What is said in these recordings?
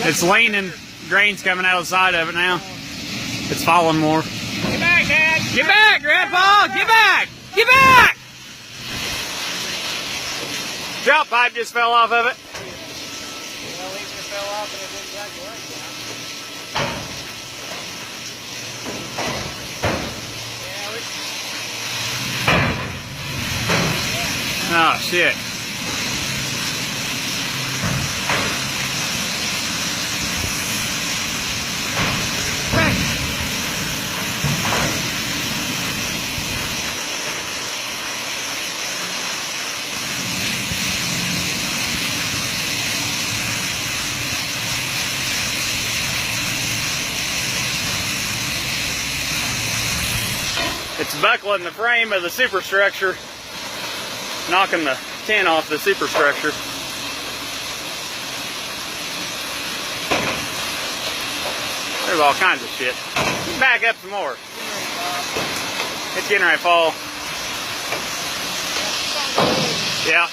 It's leaning. Grain's coming out of the side of it now. It's falling more. Get back, Dad! Get back, Grandpa! Get back! Get back! Drop pipe just fell off of it. Well, it just fell off and it didn't break away. Oh, shit. It's buckling the frame of the superstructure, knocking the tin off the superstructure. There's all kinds of shit. Back up some more. It's getting ready to fall. Yeah.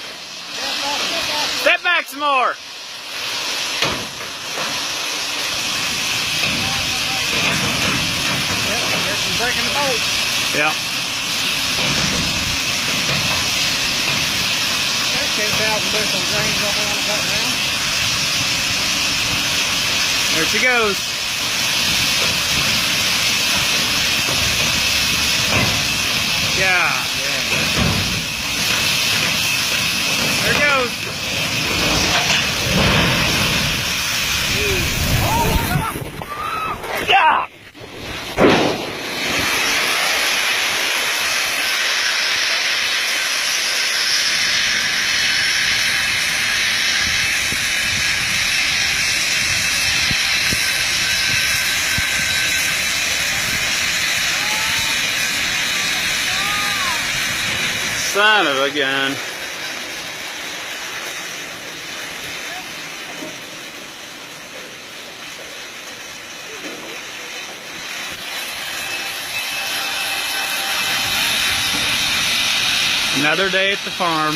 Step back some more. There's breaking the bolt. Yeah. There's 10,000 bushel grains on the cut now. There she goes. Yeah. There it goes. Yeah. Son of a gun. Another day at the farm.